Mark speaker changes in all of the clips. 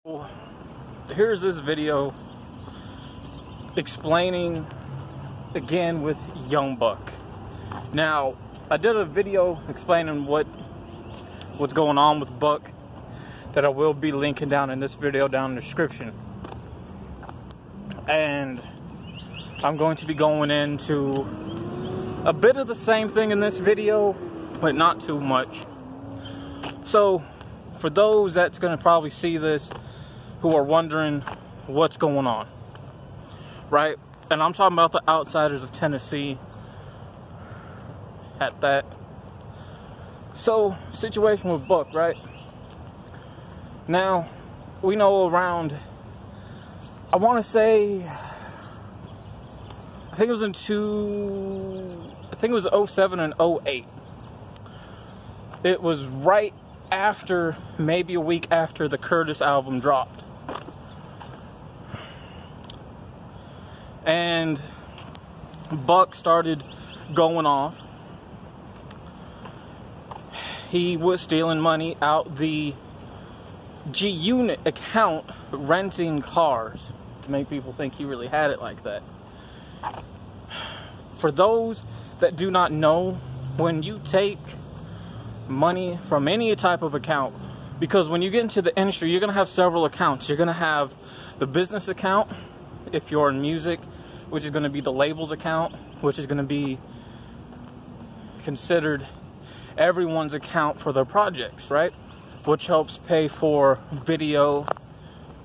Speaker 1: Well, here's this video explaining again with Young Buck. Now, I did a video explaining what's going on with Buck that I will be linking down in this video down in the description. And I'm going to be going into a bit of the same thing in this video, but not too much. So, for those that's going to probably see this who are wondering what's going on, right? And I'm talking about the Outsiders of Tennessee at that. So, situation with Buck, right? Now, we know around, I want to say, I think it was 07 and 08. It was right after, maybe a week after the Curtis album dropped. And Buck started going off. He was stealing money out the G-Unit account, renting cars to make people think he really had it like that. For those that do not know, when you take money from any type of account, because when you get into the industry, you're going to have several accounts. You're going to have the business account, if you're in music, which is going to be the labels account, which is going to be considered everyone's account for their projects, right? Which helps pay for video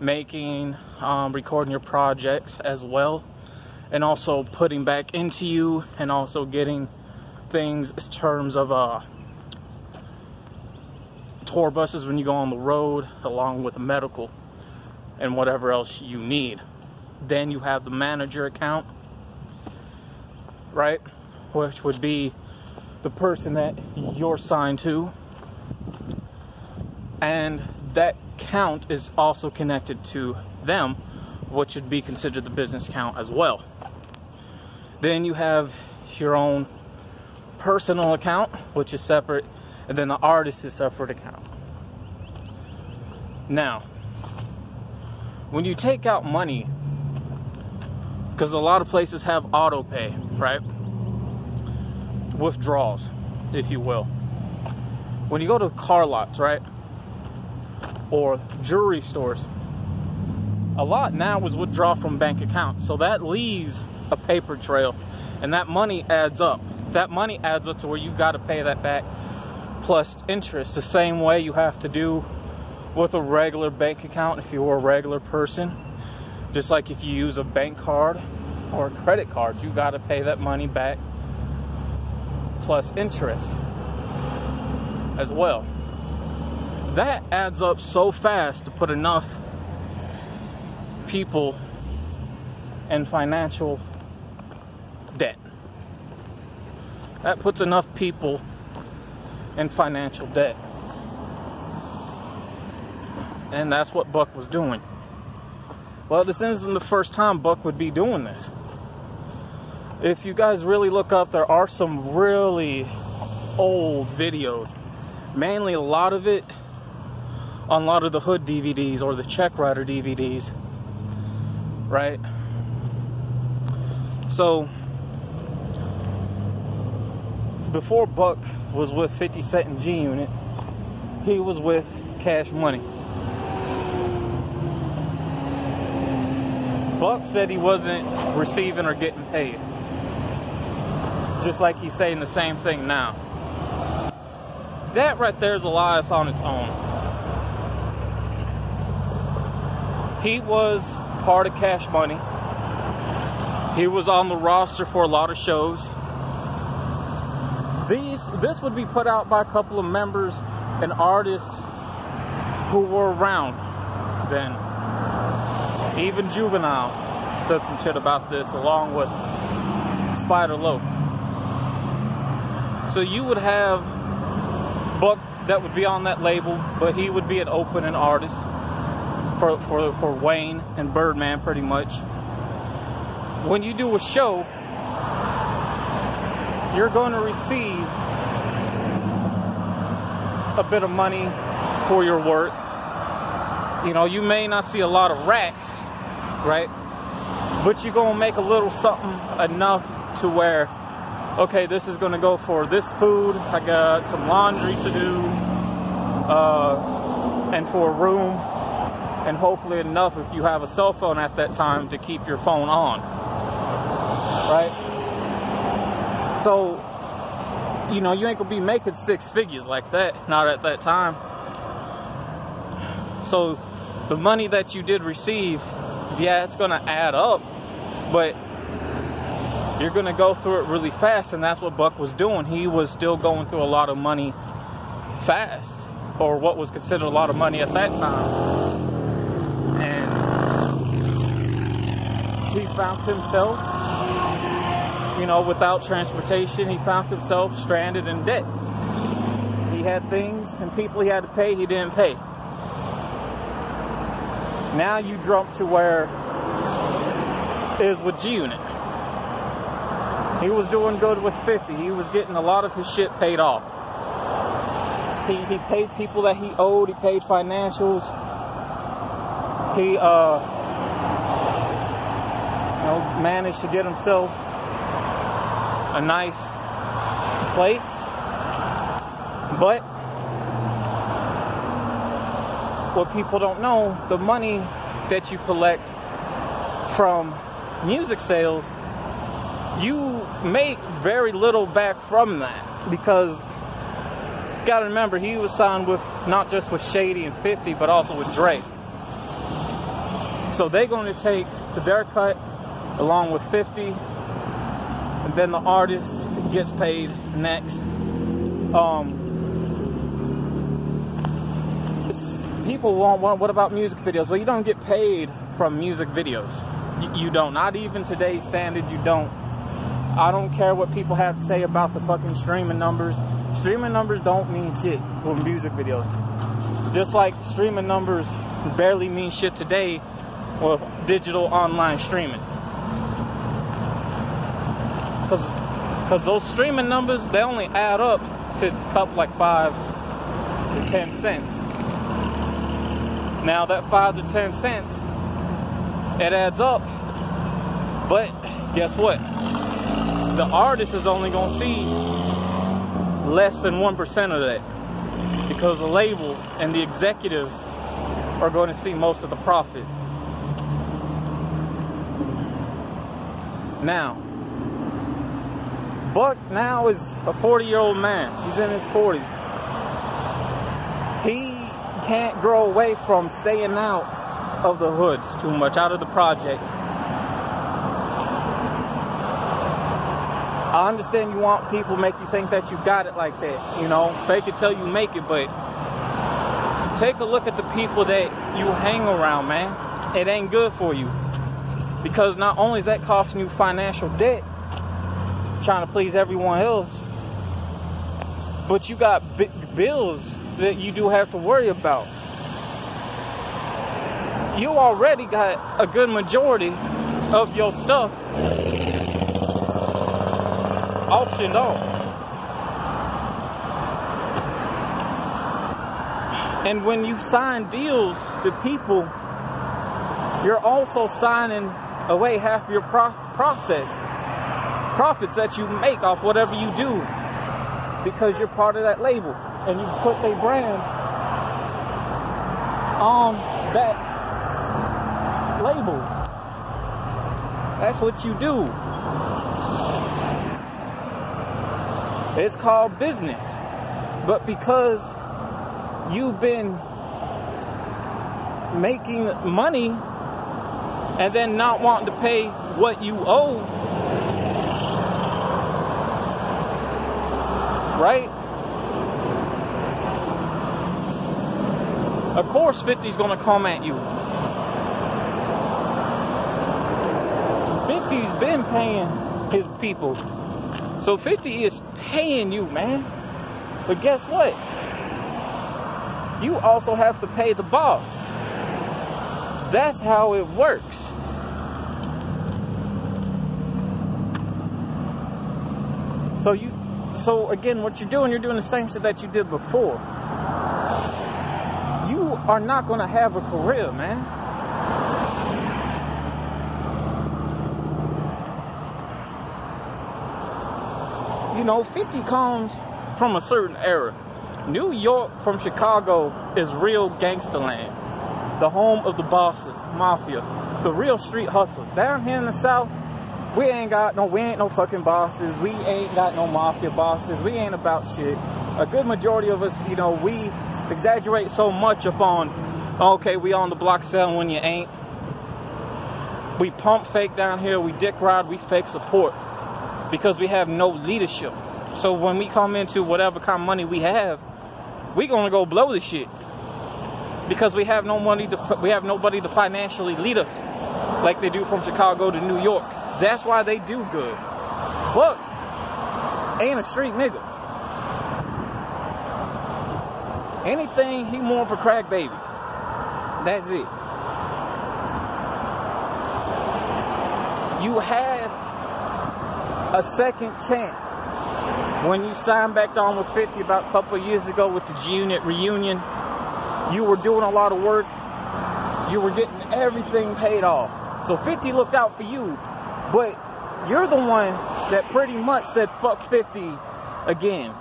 Speaker 1: making, recording your projects as well, and also putting back into you, and also getting things in terms of tour buses when you go on the road, along with medical and whatever else you need. Then you have the manager account, right, which would be the person that you're signed to, and that account is also connected to them, which would be considered the business account as well. Then you have your own personal account, which is separate, and then the artist's separate account. Now, when you take out money, because a lot of places have auto pay, right? Withdrawals, if you will. When you go to car lots, right? Or jewelry stores, a lot now is withdraw from bank accounts. So that leaves a paper trail, and that money adds up. That money adds up to where you got to pay that back plus interest, the same way you have to do with a regular bank account if you're a regular person. Just like if you use a bank card or a credit card, you got to pay that money back plus interest as well. That adds up so fast to put enough people in financial debt. That puts enough people in financial debt. And that's what Buck was doing. Well, this isn't the first time Buck would be doing this. If you guys really look up, there are some really old videos. Mainly a lot of it on a lot of the Hood DVDs or the Check Writer DVDs. Right? So, before Buck was with 50 Cent and G-Unit, he was with Cash Money. Buck said he wasn't receiving or getting paid. Just like he's saying the same thing now. That right there is a lie on its own. He was part of Cash Money. He was on the roster for a lot of shows. This would be put out by a couple of members and artists who were around then. Even Juvenile said some shit about this, along with Spider Loc. So you would have Buck that would be on that label, but he would be an opening artist for Wayne and Birdman, pretty much. When you do a show, you're going to receive a bit of money for your work. You know, you may not see a lot of racks, right? But you're gonna make a little something enough to where, okay, this is gonna go for this food. I got some laundry to do, and for a room, and hopefully enough if you have a cell phone at that time to keep your phone on, right? So, you know, you ain't gonna be making 6 figures like that, not at that time. So the money that you did receive, yeah, it's gonna add up, but you're gonna go through it really fast, and that's what Buck was doing. He was still going through a lot of money fast, or what was considered a lot of money at that time. And he found himself, you know, without transportation. He found himself stranded in debt. He had things and people he had to pay, he didn't pay. Now you jump to where it is with G-Unit. He was doing good with 50. He was getting a lot of his shit paid off. He paid people that he owed. He paid financials. He managed to get himself a nice place. But what people don't know, the money that you collect from music sales, you make very little back from that, because you gotta remember, he was signed with not just with Shady and 50, but also with Drake. So they're going to take their cut along with 50, and then the artist gets paid next. People want, what about music videos? Well, you don't get paid from music videos. You don't. Not even today's standards, you don't. I don't care what people have to say about the fucking streaming numbers. Streaming numbers don't mean shit with music videos. Just like streaming numbers barely mean shit today with digital online streaming. Because those streaming numbers, they only add up to a couple, like 5 to 10 cents. Now that 5 to 10 cents, it adds up. But guess what? The artist is only going to see less than 1% of that, because the label and the executives are going to see most of the profit. Now, Buck now is a 40-year-old man. He's in his 40s. He can't grow away from staying out of the hoods too much, out of the projects. I understand you want people to make you think that you got it like that, you know, fake it till you make it, but take a look at the people that you hang around, man. It ain't good for you, because not only is that costing you financial debt, trying to please everyone else, but you got bills that you do have to worry about. You already got a good majority of your stuff auctioned off. And when you sign deals to people, you're also signing away half of your profits that you make off whatever you do, because you're part of that label and you put their brand on that label. That's what you do. It's called business. But because you've been making money and then not wanting to pay what you owe, right? Of course 50's gonna come at you. 50's been paying his people. So 50 is paying you, man. But guess what? You also have to pay the boss. That's how it works. So again, what you're doing the same shit that you did before. You are not going to have a career, man. You know, 50 comes from a certain era. New York from Chicago is real gangster land. The home of the bosses, mafia, the real street hustlers. Down here in the South, we ain't no fucking bosses. We ain't got no mafia bosses. We ain't about shit. A good majority of us, you know, we exaggerate so much upon, okay, we on the block selling when you ain't. We pump fake down here. We dick ride. We fake support because we have no leadership. So when we come into whatever kind of money we have, we gonna go blow the shit because we have no money. We have nobody to financially lead us like they do from Chicago to New York. That's why they do good. But ain't a street nigga. Anything, he more of a crack baby. That's it. You had a second chance when you signed back on with 50 about a couple of years ago with the G-Unit reunion. You were doing a lot of work. You were getting everything paid off. So 50 looked out for you. But you're the one that pretty much said fuck 50 again.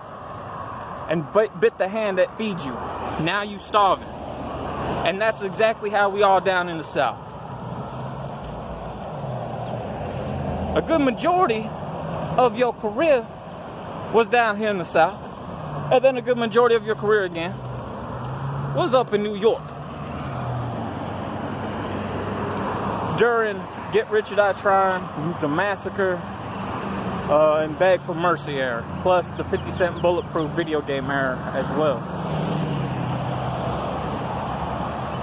Speaker 1: And bit the hand that feeds you. Now you starving. And that's exactly how we are down in the South. A good majority of your career was down here in the South. And then a good majority of your career again was up in New York. During Get Rich or Die Trying, the Massacre, and Beg for Mercy era, plus the 50 Cent Bulletproof video game era as well.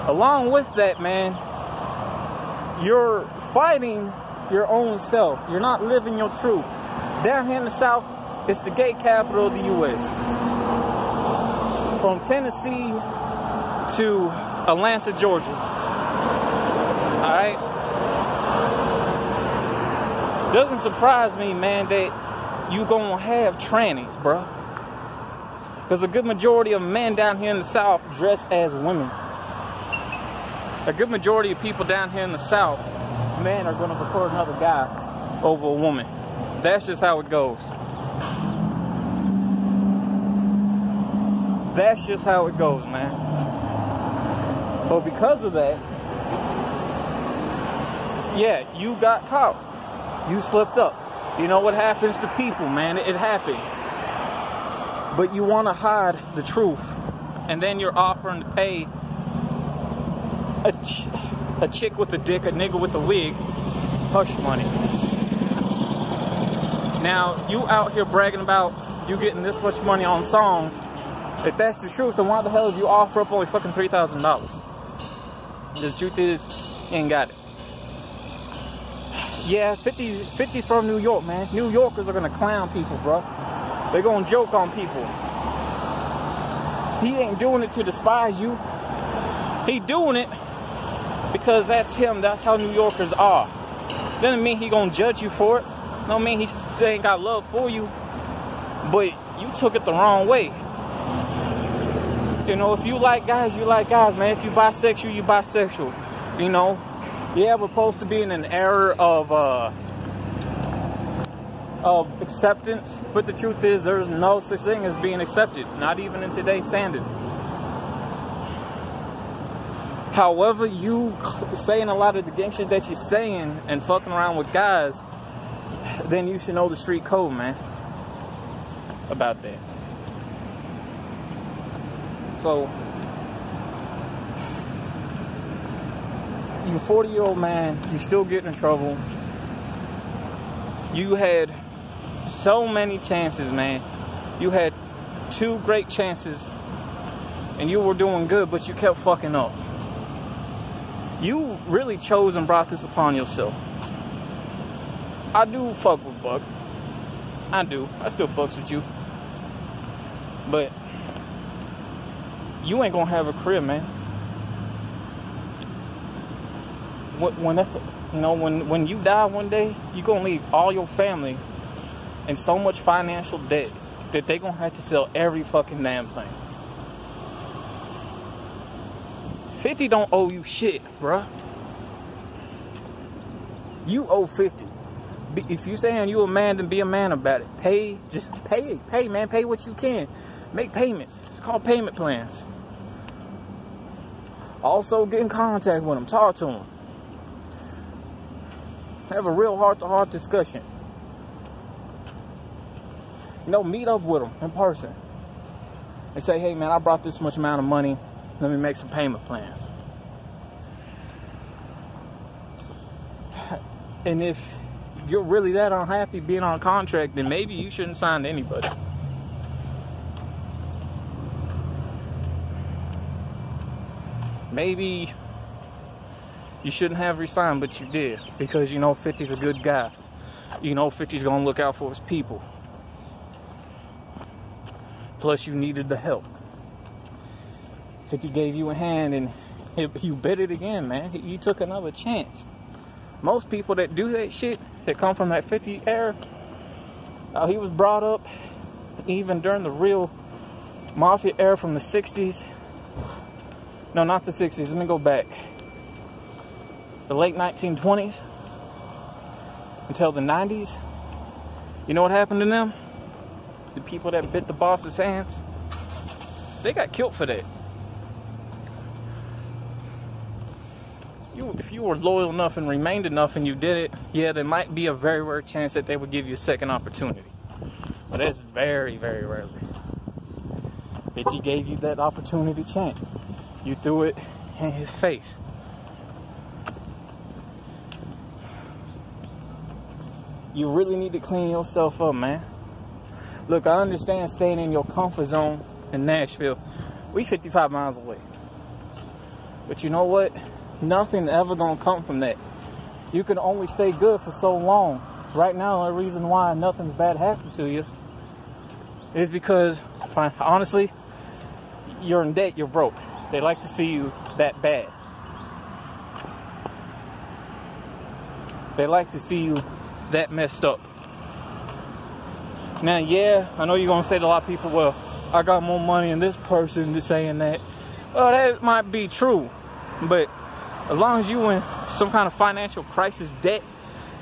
Speaker 1: Along with that, man, you're fighting your own self. You're not living your truth. Down here in the South, it's the gay capital of the U.S. From Tennessee to Atlanta, Georgia. Alright? Doesn't surprise me, man, that you gonna have trannies, bro. Because a good majority of men down here in the South dress as women. A good majority of people down here in the South, men are gonna prefer another guy over a woman. That's just how it goes. That's just how it goes, man. But because of that, yeah, you got caught. You slipped up. You know what happens to people, man? It happens. But you want to hide the truth. And then you're offering to pay a chick with a dick, a nigga with a wig, hush money. Now, you out here bragging about you getting this much money on songs. If that's the truth, then why the hell did you offer up only fucking $3,000? The truth is, you ain't got it. Yeah, 50's from New York, man. New Yorkers are gonna clown people, bro. They're gonna joke on people. He ain't doing it to despise you. He doing it because that's him. That's how New Yorkers are. Doesn't mean he gonna judge you for it. Don't mean he ain't got love for you. But you took it the wrong way. You know, if you like guys, you like guys, man. If you bisexual, you bisexual. You know. Yeah, we're supposed to be in an era of acceptance, but the truth is there's no such thing as being accepted, not even in today's standards. However, you saying a lot of the gang shit that you're saying and fucking around with guys, then you should know the street code, man, about that. So, you're a 40-year-old man, you still getting in trouble. You had so many chances, man. You had 2 great chances, and you were doing good, but you kept fucking up. You really chose and brought this upon yourself. I do fuck with Buck. I do. I still fucks with you. But you ain't gonna have a career, man. When you die one day, you're gonna leave all your family in so much financial debt that they gonna have to sell every fucking damn thing. 50 don't owe you shit, bruh. You owe 50. If you saying you a man, then be a man about it. Pay, just pay, man. Pay what you can. Make payments. It's called payment plans. Also, get in contact with them. Talk to them. Have a real heart-to-heart discussion. You know, meet up with them in person. And say, hey, man, I brought this much amount of money. Let me make some payment plans. And if you're really that unhappy being on contract, then maybe you shouldn't sign to anybody. Maybe you shouldn't have resigned, but you did, because you know 50's a good guy. You know 50's gonna look out for his people. Plus you needed the help. 50 gave you a hand and you bit it again, man. He took another chance. Most people that do that shit, that come from that 50 era, he was brought up even during the real mafia era from the 60s. No, not the 60s. Let me go back. The late 1920s until the 90s. You know what happened to them? The people that bit the boss's hands, they got killed for that. If you were loyal enough and remained enough and you did it, yeah, there might be a very rare chance that they would give you a second opportunity. But that's very, very rarely. 50 gave you that opportunity chance. You threw it in his face. You really need to clean yourself up, man. Look, I understand staying in your comfort zone in Nashville. We 55 miles away. But you know what? Nothing ever gonna come from that. You can only stay good for so long. Right now, the reason why nothing's bad happened to you is because, honestly, you're in debt, you're broke. They like to see you that bad. They like to see you that messed up. Now, yeah, I know you're gonna say to a lot of people, well, I got more money than this person to saying that. Well, that might be true, but as long as you in some kind of financial crisis, debt,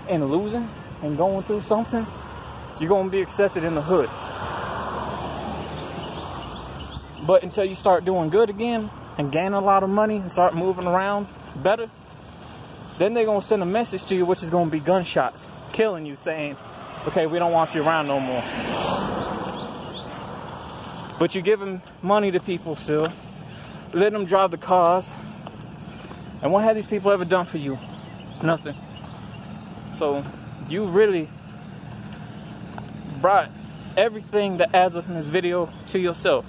Speaker 1: and losing, and going through something, you're gonna be accepted in the hood. But until you start doing good again, and gain a lot of money, and start moving around better, then they're gonna send a message to you, which is gonna be gunshots, killing you, saying, okay, we don't want you around no more. But you give them money to people still, let them drive the cars, and what have these people ever done for you? Nothing. So you really brought everything that adds up in this video to yourself.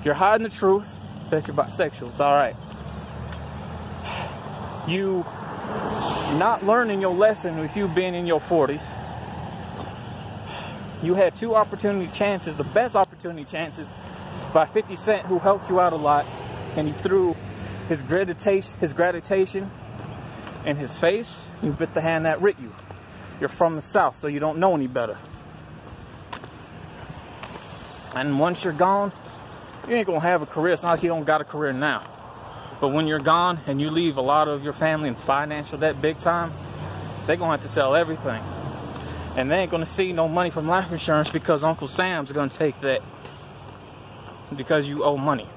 Speaker 1: You're hiding the truth that you're bisexual. It's all right. You not learning your lesson with you being in your 40s. You had two opportunity chances, the best opportunity chances, by 50 Cent, who helped you out a lot, and he threw his gratification in his face. You bit the hand that writ you. You're from the South, so you don't know any better. And once you're gone, you ain't gonna have a career. It's not like you don't got a career now. But when you're gone and you leave a lot of your family in financial debt big time, they're gonna have to sell everything. And they ain't gonna see no money from life insurance because Uncle Sam's gonna take that because you owe money.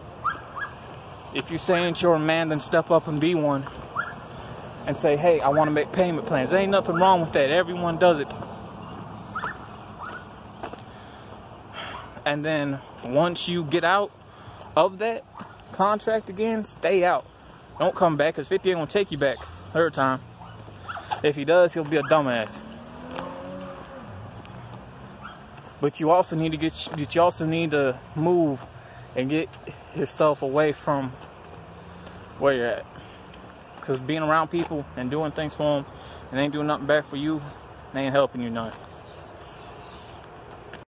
Speaker 1: If you're saying you're a man, then step up and be one and say, hey, I want to make payment plans. There ain't nothing wrong with that. Everyone does it. And then once you get out of that contract again, stay out. Don't come back, because 50 ain't gonna take you back third time. If he does, he'll be a dumbass. But you also need to move and get yourself away from where you're at. Because being around people and doing things for them and they ain't doing nothing back for you, they ain't helping you none.